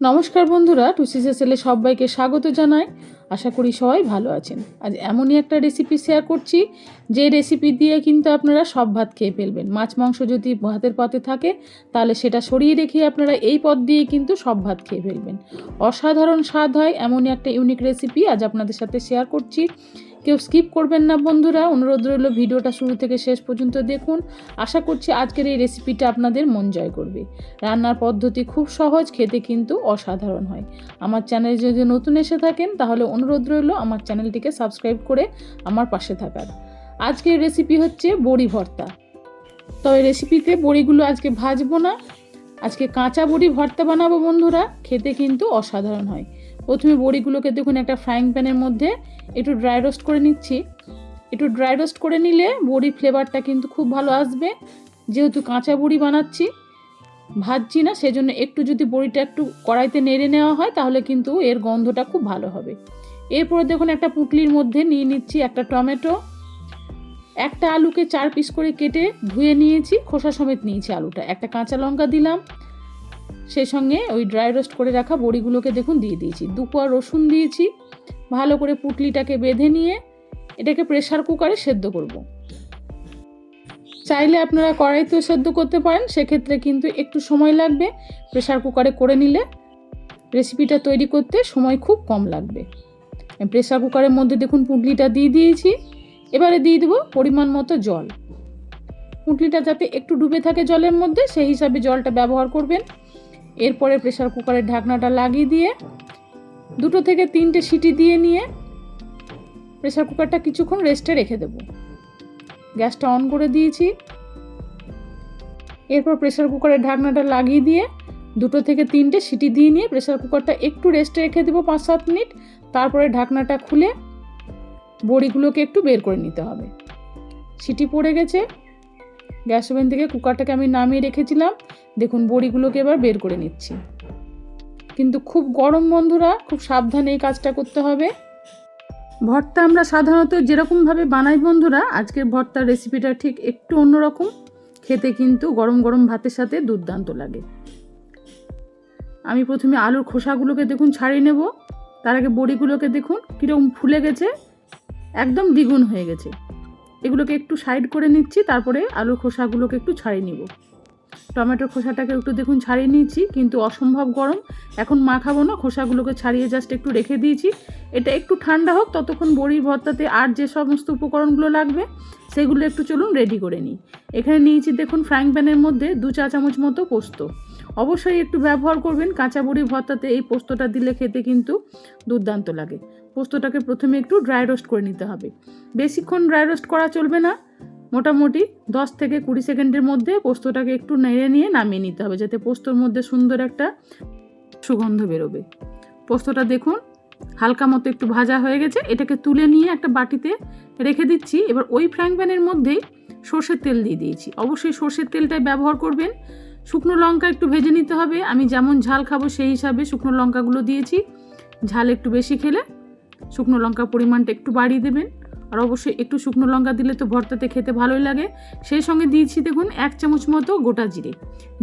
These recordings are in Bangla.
নমস্কার বন্ধুরা, টুসিসেসেলে সবাইকে স্বাগত জানাই। আশা করি সবাই ভালো আছেন। আজ এমনই একটা রেসিপি শেয়ার করছি যে রেসিপি দিয়ে কিন্তু আপনারা সব ভাত খেয়ে ফেলবেন। মাছ মাংস যদি ভাতের পাতে থাকে তাহলে সেটা সরিয়ে রেখে আপনারা এই পদ দিয়ে কিন্তু সব ভাত খেয়ে ফেলবেন। অসাধারণ স্বাদ হয় এমনই একটা ইউনিক রেসিপি আজ আপনাদের সাথে শেয়ার করছি। কেউ স্কিপ করবেন না বন্ধুরা, অনুরোধ রইল ভিডিওটা শুরু থেকে শেষ পর্যন্ত দেখুন। আশা করছি আজকের এই রেসিপিটা আপনাদের মন জয় করবে। রান্নার পদ্ধতি খুব সহজ, খেতে কিন্তু অসাধারণ হয়। আমার চ্যানেলে যদি নতুন এসে থাকেন তাহলে অনুরোধ রইল আমার চ্যানেলটিকে সাবস্ক্রাইব করে আমার পাশে থাকার। আজকের রেসিপি হচ্ছে বড়ি ভর্তা। তবে রেসিপিতে বড়িগুলো আজকে ভাজবো না, আজকে কাঁচা বড়ি ভর্তা বানাবো বন্ধুরা। খেতে কিন্তু অসাধারণ হয়। প্রথমে বড়িগুলোকে দেখুন একটা ফ্রাইং প্যানের মধ্যে একটু ড্রাই রোস্ট করে নিচ্ছি। একটু ড্রাই রোস্ট করে নিলে বড়ির ফ্লেভারটা কিন্তু খুব ভালো আসবে। যেহেতু কাঁচা বড়ি বানাচ্ছি, ভাজছি না, সেজন্য একটু যদি বড়িটা একটু কড়াইতে নেড়ে নেওয়া হয় তাহলে কিন্তু এর গন্ধটা খুব ভালো হবে। এরপরে দেখুন একটা পুঁটলির মধ্যে নিয়ে নিচ্ছি একটা টমেটো, একটা আলুকে 4 পিস করে কেটে ধুয়ে নিয়েছি, খোসা সমেত নিয়েছি আলুটা, একটা কাঁচা লঙ্কা দিলাম, সেই সঙ্গে ওই ড্রাই রোস্ট করে রাখা বড়িগুলোকে দেখুন দিয়ে দিয়েছি, 2 কোয়া রসুন দিয়েছি। ভালো করে পুঁটলিটাকে বেঁধে নিয়ে এটাকে প্রেসার কুকারে সেদ্ধ করব। চাইলে আপনারা কড়াইতেও সেদ্ধ করতে পারেন, সেক্ষেত্রে কিন্তু একটু সময় লাগবে। প্রেসার কুকারে করে নিলে রেসিপিটা তৈরি করতে সময় খুব কম লাগবে। প্রেসার কুকারের মধ্যে দেখুন পুঁটলিটা দিয়ে দিয়েছি। এবারে দিয়ে দেবো পরিমাণ মতো জল। পুঁটলিটা যাতে একটু ডুবে থাকে জলের মধ্যে সেই হিসাবে জলটা ব্যবহার করবেন। এরপরে প্রেসার কুকারের ঢাকনাটা লাগিয়ে দিয়ে 2 থেকে 3টে সিটি দিয়ে নিয়ে প্রেসার কুকারটা কিছুক্ষণ রেস্টে রেখে দেব। গ্যাসটা অন করে দিয়েছি। এরপর প্রেসার কুকারের ঢাকনাটা লাগিয়ে দিয়ে 2 থেকে 3টে সিটি দিয়ে নিয়ে প্রেসার কুকারটা একটু রেস্টে রেখে দেবো 5-7 মিনিট। তারপরে ঢাকনাটা খুলে বড়িগুলোকে একটু বের করে নিতে হবে। সিটি পড়ে গেছে। গ্যাস ওভেন থেকে কুকারটাকে আমি নামিয়ে রেখেছিলাম। দেখুন বড়িগুলোকে এবার বের করে নিচ্ছি। কিন্তু খুব গরম বন্ধুরা, খুব সাবধানে এই কাজটা করতে হবে। ভর্তা আমরা সাধারণত যেরকমভাবে বানাই বন্ধুরা, আজকের ভর্তার রেসিপিটা ঠিক একটু অন্যরকম। খেতে কিন্তু গরম গরম ভাতের সাথে দুর্দান্ত লাগে। আমি প্রথমে আলুর খোসাগুলোকে দেখুন ছাড়িয়ে নেব। তার আগে বড়িগুলোকে দেখুন কীরকম ফুলে গেছে, একদম দ্বিগুণ হয়ে গেছে। এগুলোকে একটু সাইড করে নিচ্ছি, তারপরে আলুর খোসাগুলোকে একটু ছাড়িয়ে নিব। টমেটোর খোসাটাকে একটু দেখুন ছাড়িয়ে নিয়েছি, কিন্তু অসম্ভব গরম, এখন মাখাবো না, খোসাগুলোকে ছাড়িয়ে জাস্ট একটু রেখে দিয়েছি। এটা একটু ঠান্ডা হোক, ততক্ষণ বড়ির ভর্তাতে আর যে সমস্ত উপকরণগুলো লাগবে সেগুলো একটু চলুন রেডি করে নিই। এখানে নিয়েছি দেখুন ফ্রাইং প্যানের মধ্যে 2 চা চামচ মতো পোস্ত। অবশ্যই একটু ব্যবহার করবেন, কাঁচা বড়ি ভর্তাতে এই পোস্তটা দিলে খেতে কিন্তু দুর্দান্ত লাগে। পোস্তটাকে প্রথমে একটু ড্রাই রোস্ট করে নিতে হবে। বেশিক্ষণ ড্রাই রোস্ট করা চলবে না, মোটামুটি 10 থেকে 20 সেকেন্ডের মধ্যে পোস্তটাকে একটু নেড়ে নিয়ে নামিয়ে নিতে হবে, যাতে পোস্তর মধ্যে সুন্দর একটা সুগন্ধ বেরোবে। পোস্তটা দেখুন হালকা মতো একটু ভাজা হয়ে গেছে। এটাকে তুলে নিয়ে একটা বাটিতে রেখে দিচ্ছি। এবার ওই ফ্রাইং প্যানের মধ্যেই সর্ষের তেল দিয়ে দিয়েছি। অবশ্যই সর্ষের তেলটাই ব্যবহার করবেন। শুকনো লঙ্কা একটু ভেজে নিতে হবে। আমি যেমন ঝাল খাবো সেই হিসাবে শুকনো লঙ্কাগুলো দিয়েছি। ঝাল একটু বেশি খেলে শুকনো লঙ্কার পরিমাণটা একটু বাড়িয়ে দেবেন। আর অবশ্যই একটু শুকনো লঙ্কা দিলে তো ভর্তাতে খেতে ভালোই লাগে। সেই সঙ্গে দিয়েছি দেখুন 1 চামচ মতো গোটা জিরে।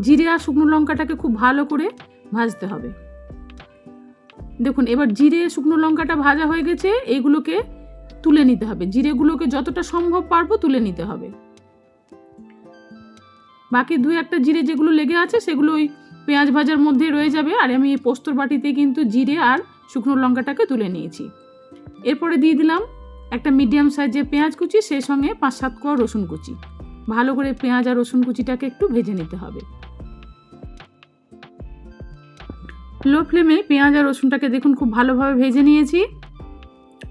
জিরে আর শুকনো লঙ্কাটাকে খুব ভালো করে ভাজতে হবে। দেখুন এবার জিরে শুকনো লঙ্কাটা ভাজা হয়ে গেছে, এইগুলোকে তুলে নিতে হবে। জিরেগুলোকে যতটা সম্ভব পারবো তুলে নিতে হবে। বাকি 2-1টা জিরে যেগুলো লেগে আছে সেগুলো ওই পেঁয়াজ ভাজার মধ্যে রয়ে যাবে। আর আমি এই পোস্তর বাটিতে কিন্তু জিরে আর শুকনো লঙ্কাটাকে তুলে নিয়েছি। এরপরে দিয়ে দিলাম একটা মিডিয়াম সাইজের পেঁয়াজ কুচি, সেই সঙ্গে 5-7 কোয়া রসুন কুচি। ভালো করে পেঁয়াজ আর রসুন কুচিটাকে একটু ভেজে নিতে হবে। লো ফ্লেমে পেঁয়াজ আর রসুনটাকে দেখুন খুব ভালোভাবে ভেজে নিয়েছি।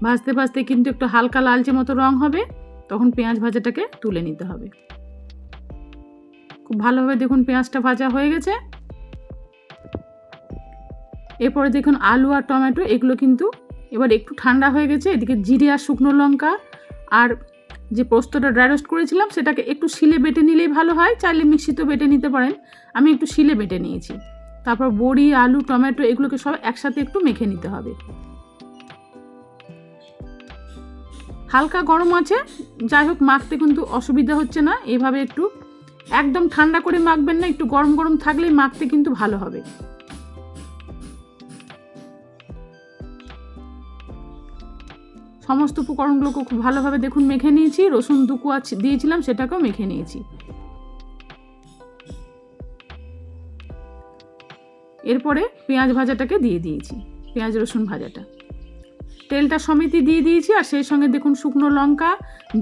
ভাজতে ভাজতে কিন্তু একটু হালকা লালচে মতো রং হবে, তখন পেঁয়াজ ভাজাটাকে তুলে নিতে হবে। খুব ভালোভাবে দেখুন পেঁয়াজটা ভাজা হয়ে গেছে। এরপরে দেখুন আলু আর টমেটো এগুলো কিন্তু এবার একটু ঠান্ডা হয়ে গেছে। এদিকে জিরে আর শুকনো লঙ্কা আর যে পোস্তটা ড্রাই রোস্ট করেছিলাম সেটাকে একটু শিলে বেটে নিলেই ভালো হয়, চাইলে মিক্সিতেও বেটে নিতে পারেন। আমি একটু শিলে বেটে নিয়েছি। তারপর বড়ি, আলু, টমেটো এগুলোকে সব একসাথে একটু মেখে নিতে হবে। হালকা গরম আছে, যাই হোক মাখতে কিন্তু অসুবিধা হচ্ছে না। এভাবে একটু একদম ঠান্ডা করে মাখবেন না, একটু গরম গরম থাকলেই মাখতে কিন্তু ভালো হবে। সমস্ত উপকরণগুলোকে খুব ভালোভাবে দেখুন মেখে নিয়েছি। রসুন দুকুয়া দিয়েছিলাম, সেটাকেও মেখে নিয়েছি। এরপরে পেঁয়াজ ভাজাটাকে দিয়ে দিয়েছি, পেঁয়াজ রসুন ভাজাটা, তেলটা সমেতই দিয়ে দিয়েছি। আর সেই সঙ্গে দেখুন শুকনো লঙ্কা,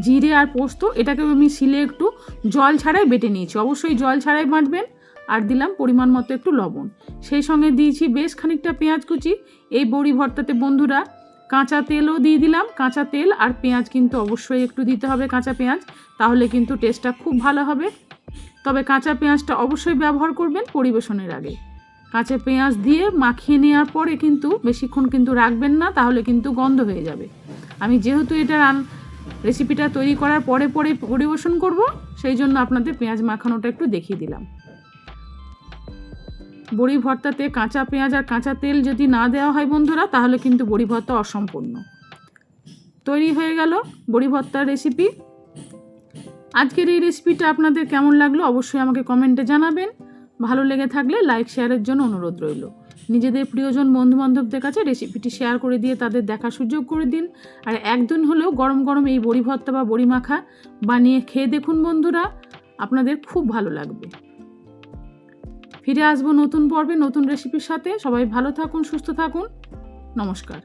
জিরে আর পোস্ত, এটাকে আমি শিলে একটু জল ছাড়াই বেটে নিয়েছি, অবশ্যই জল ছাড়াই বাটবেন। আর দিলাম পরিমাণ মতো একটু লবণ, সেই সঙ্গে দিয়েছি বেশ খানিকটা পেঁয়াজ কুচি। এই বড়ি ভর্তাতে বন্ধুরা কাঁচা তেলও দিয়ে দিলাম, কাঁচা তেল আর পেঁয়াজ কিন্তু অবশ্যই একটু দিতে হবে, কাঁচা পেঁয়াজ, তাহলে কিন্তু টেস্টটা খুব ভালো হবে। তবে কাঁচা পেঁয়াজটা অবশ্যই ব্যবহার করবেন পরিবেশনের আগে। কাঁচা পেঁয়াজ দিয়ে মাখিয়ে নেওয়ার পরে কিন্তু বেশিক্ষণ কিন্তু রাখবেন না, তাহলে কিন্তু গন্ধ হয়ে যাবে। আমি যেহেতু এটা রেসিপিটা তৈরি করার পরে পরিবেশন করব, সেই জন্য আপনাদের পেঁয়াজ মাখানোটা একটু দেখিয়ে দিলাম। বড়ি ভর্তাতে কাঁচা পেঁয়াজ আর কাঁচা তেল যদি না দেওয়া হয় বন্ধুরা, তাহলে কিন্তু বড়ি ভর্তা অসম্পূর্ণ। তৈরি হয়ে গেল বড়ি ভর্তার রেসিপি। আজকের এই রেসিপিটা আপনাদের কেমন লাগলো অবশ্যই আমাকে কমেন্টে জানাবেন। ভালো লেগে থাকলে লাইক শেয়ারের জন্য অনুরোধ রইল। নিজেদের প্রিয়জন বন্ধুবান্ধবদের কাছে রেসিপিটি শেয়ার করে দিয়ে তাদের দেখার সুযোগ করে দিন। আর একদিন হলেও গরম গরম এই বড়ি ভর্তা বা বড়ি মাখা বানিয়ে খেয়ে দেখুন বন্ধুরা, আপনাদের খুব ভালো লাগবে। ফিরে আসবো নতুন পর্বে নতুন রেসিপির সাথে। সবাই ভালো থাকুন, সুস্থ থাকুন। নমস্কার।